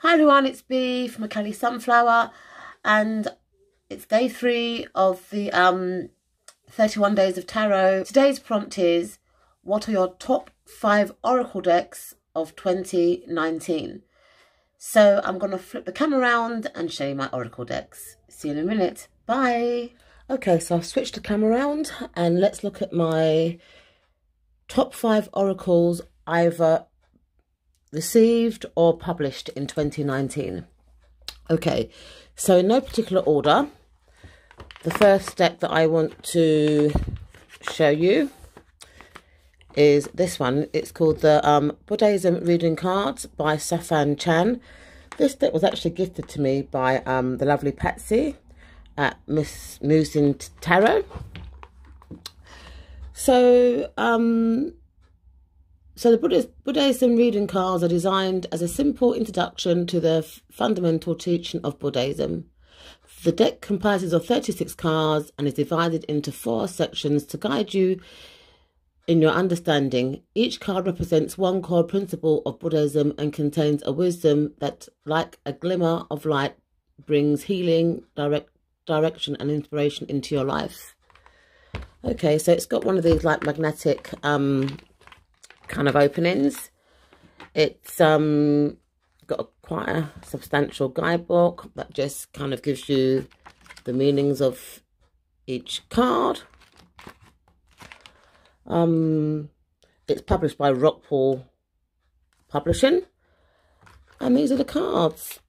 Hi everyone, it's B from Kelly Sunflower, and it's day 3 of the 31 days of tarot. Today's prompt is, what are your top 5 oracle decks of 2019? So I'm going to flip the camera around and show you my oracle decks. See you in a minute. Bye. Okay, so I've switched the camera around and let's look at my top 5 oracles either received or published in 2019. Okay, so in no particular order, the first deck that I want to show you is this one. It's called the Buddhism Reading Cards by Safan Chan. This deck was actually gifted to me by the lovely Patsy at Miss Musin Tarot. So the Buddhism reading cards are designed as a simple introduction to the fundamental teaching of Buddhism. The deck comprises of 36 cards and is divided into 4 sections to guide you in your understanding. Each card represents one core principle of Buddhism and contains a wisdom that, like a glimmer of light, brings healing, direction and inspiration into your life. Okay, so it's got one of these like magnetic kind of openings. It's got quite a substantial guidebook that just kind of gives you the meanings of each card. It's published by Rockpool Publishing, and these are the cards.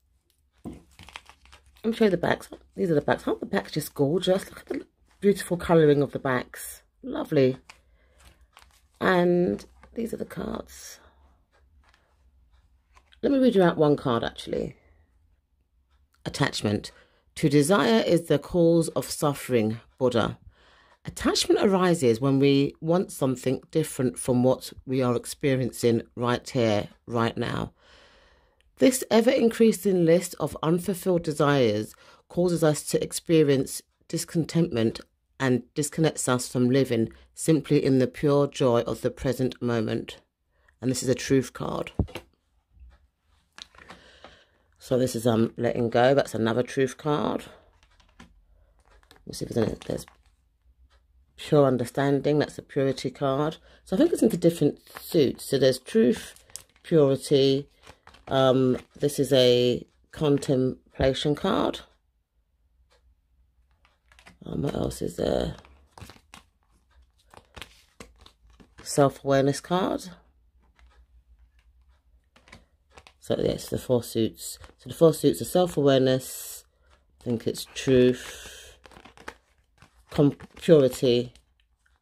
Let me show you the backs. These are the backs. Aren't the backs just gorgeous? Look at the beautiful colouring of the backs. Lovely. And these are the cards. Let me read you out one card actually. Attachment. To desire is the cause of suffering, Buddha. Attachment arises when we want something different from what we are experiencing right here, right now. This ever-increasing list of unfulfilled desires causes us to experience discontentment and disconnects us from living simply in the pure joy of the present moment. And this is a truth card. So this is letting go. That's another truth card. Let's see if there's pure understanding. That's a purity card. So I think it's into different suits. So there's truth, purity. This is a contemplation card. What else is there? Self-awareness card. So yes, the 4 suits. So the 4 suits are self-awareness, I think it's truth, purity,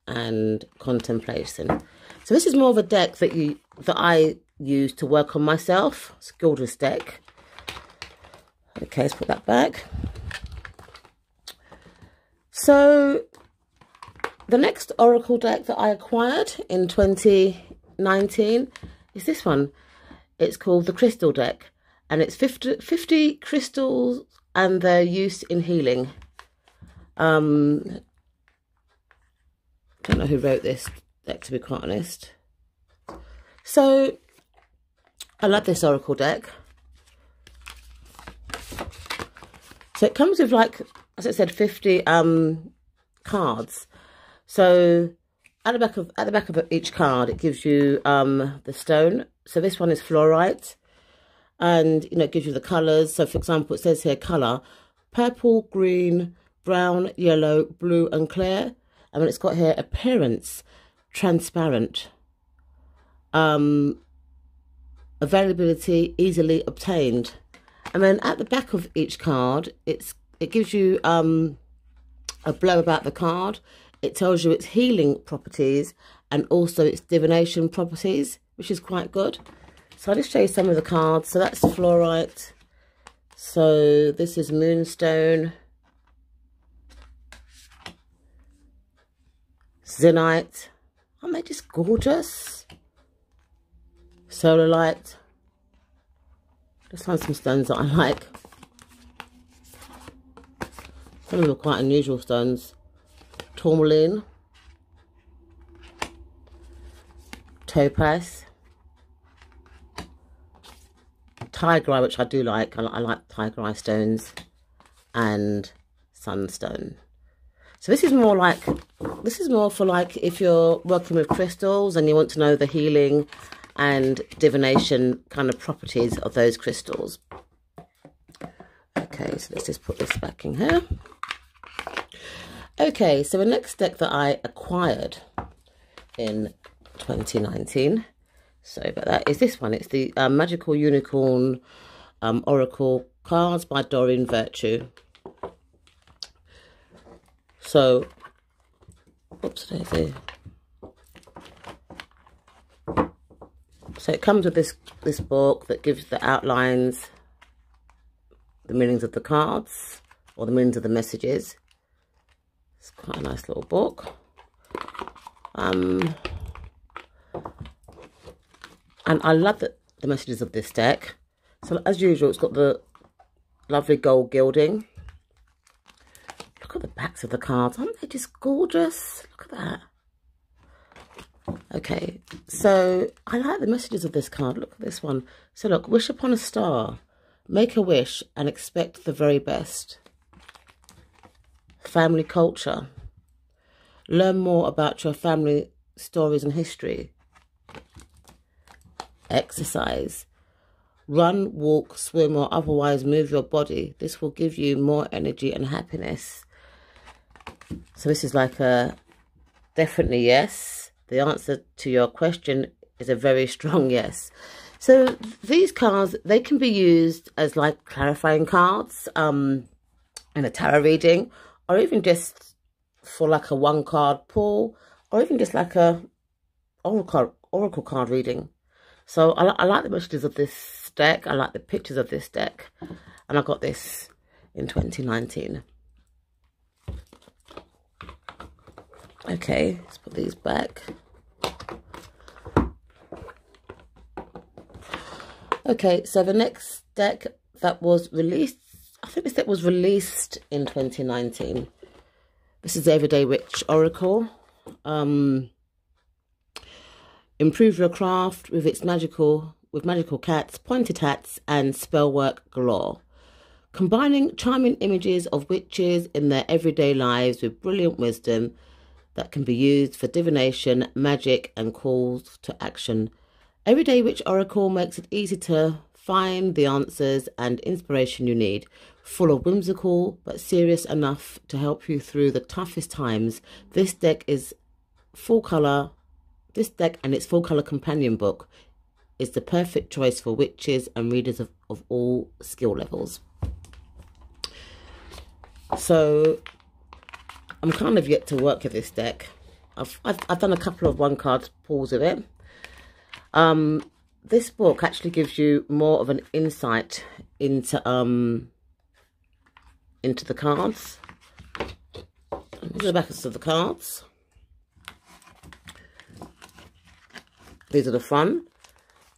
and contemplation. So this is more of a deck that I use to work on myself. It's a gorgeous deck. Okay, let's put that back. So the next oracle deck that I acquired in 2019 is this one. It's called the Crystal Deck, and it's 50 crystals and their use in healing. Don't know who wrote this deck, to be quite honest. So I love this oracle deck. So it comes with, like, as I said, 50 cards. So at the back of each card, it gives you the stone. So this one is fluorite, and it gives you the colours. So for example, it says here colour: purple, green, brown, yellow, blue, and clear. And then it's got here appearance: transparent. Availability: easily obtained. And then at the back of each card, it gives you a blurb about the card. It tells you its healing properties and also its divination properties, which is quite good. So I'll just show you some of the cards. So that's fluorite. So this is moonstone, zenite. Aren't they just gorgeous? Solar light. Let's find some stones that I like. Some of them are quite unusual stones. Tourmaline, topaz, tiger eye, which I do like. I like tiger eye stones and sunstone. So this is more for like if you're working with crystals and you want to know the healing and divination kind of properties of those crystals. Okay, so let's just put this back in here. Okay, so the next deck that I acquired in 2019, sorry about that, is this one. It's the Magical Unicorn Oracle cards by Doreen Virtue. So, oops, so it comes with this book that gives the outlines, the meanings of the cards, or the meanings of the messages. It's quite a nice little book. And I love the messages of this deck. So as usual, it's got the lovely gold gilding. Look at the backs of the cards. Aren't they just gorgeous? Look at that. Okay, so I like the messages of this card. Look at this one. So look, wish upon a star. Make a wish and expect the very best. Family culture. Learn more about your family stories and history. Exercise. Run, walk, swim, or otherwise move your body. This will give you more energy and happiness. So this is like a definitely yes. The answer to your question is a very strong yes. So these cards, they can be used as like clarifying cards in a tarot reading, or even just for like a one card pull, or even just like a oracle card reading. So I like the messages of this deck. I like the pictures of this deck. And I got this in 2019. Okay, let's put these back. Okay, so the next deck that was released, I think this deck was released in 2019. This is the Everyday Witch Oracle. Improve your craft with its magical cats, pointed hats, and spellwork galore. Combining charming images of witches in their everyday lives with brilliant wisdom that can be used for divination, magic, and calls to action. Everyday Witch Oracle makes it easy to find the answers and inspiration you need. Full of whimsical but serious enough to help you through the toughest times. This deck and its full colour companion book is the perfect choice for witches and readers of all skill levels. So I'm kind of yet to work with this deck. I've done a couple of one card pulls of it. This book actually gives you more of an insight into the cards. These are the backs of the cards. These are the front.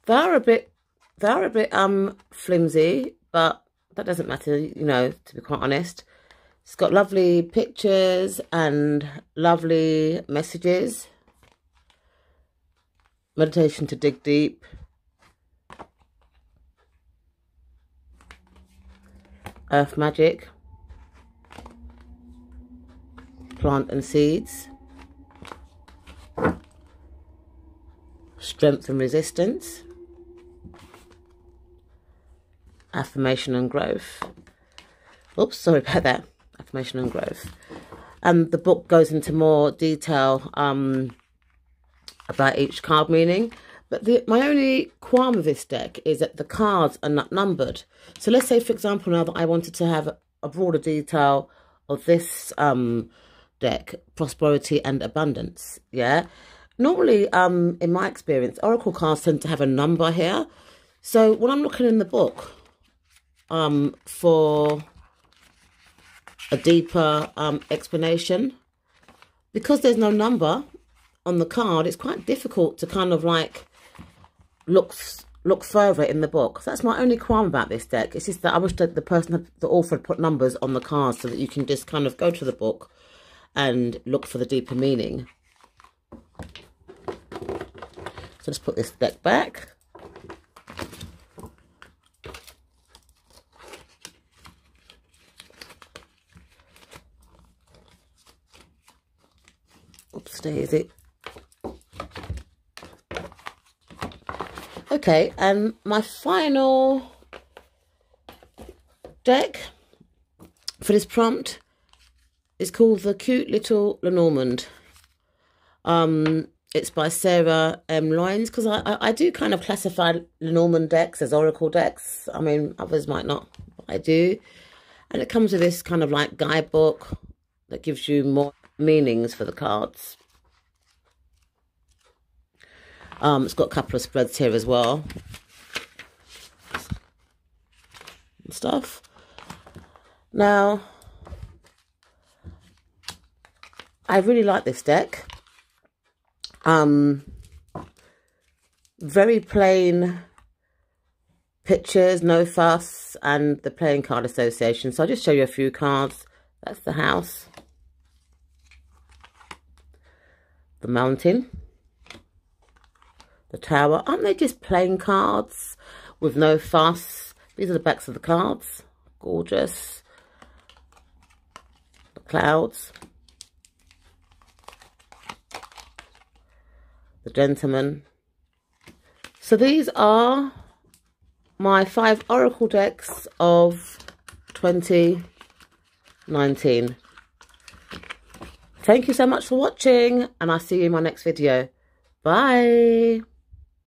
They are a bit flimsy, but that doesn't matter, you know, to be quite honest. It's got lovely pictures and lovely messages. Meditation to dig deep. Earth magic. Plant and seeds. Strength and resistance. Affirmation and growth. Oops, sorry about that. Affirmation and growth. The book goes into more detail about each card meaning. But my only qualm with this deck is that the cards are not numbered. So let's say, for example, now that I wanted to have a broader detail of this deck, prosperity and abundance, yeah? Normally, in my experience, oracle cards tend to have a number here. So when I'm looking in the book for a deeper explanation, because there's no number on the card, it's quite difficult to kind of like look further in the book. So that's my only qualm about this deck. It's just that I wish that the author had put numbers on the cards so that you can just kind of go to the book and look for the deeper meaning. So let's put this deck back. stay easy. Okay, and my final deck for this prompt is called The Cute Little Lenormand. It's by Sarah M. Loynes, because I do kind of classify Lenormand decks as oracle decks. I mean, others might not, but I do. And it comes with this kind of like guidebook that gives you more meanings for the cards. It's got a couple of spreads here as well. And stuff. Now, I really like this deck. Very plain pictures, no fuss, and the playing card association. So I'll just show you a few cards. That's the house, the mountain, the tower. Aren't they just playing cards with no fuss? These are the backs of the cards. Gorgeous. The clouds. The gentleman. So these are my 5 oracle decks of 2019. Thank you so much for watching, and I'll see you in my next video. Bye.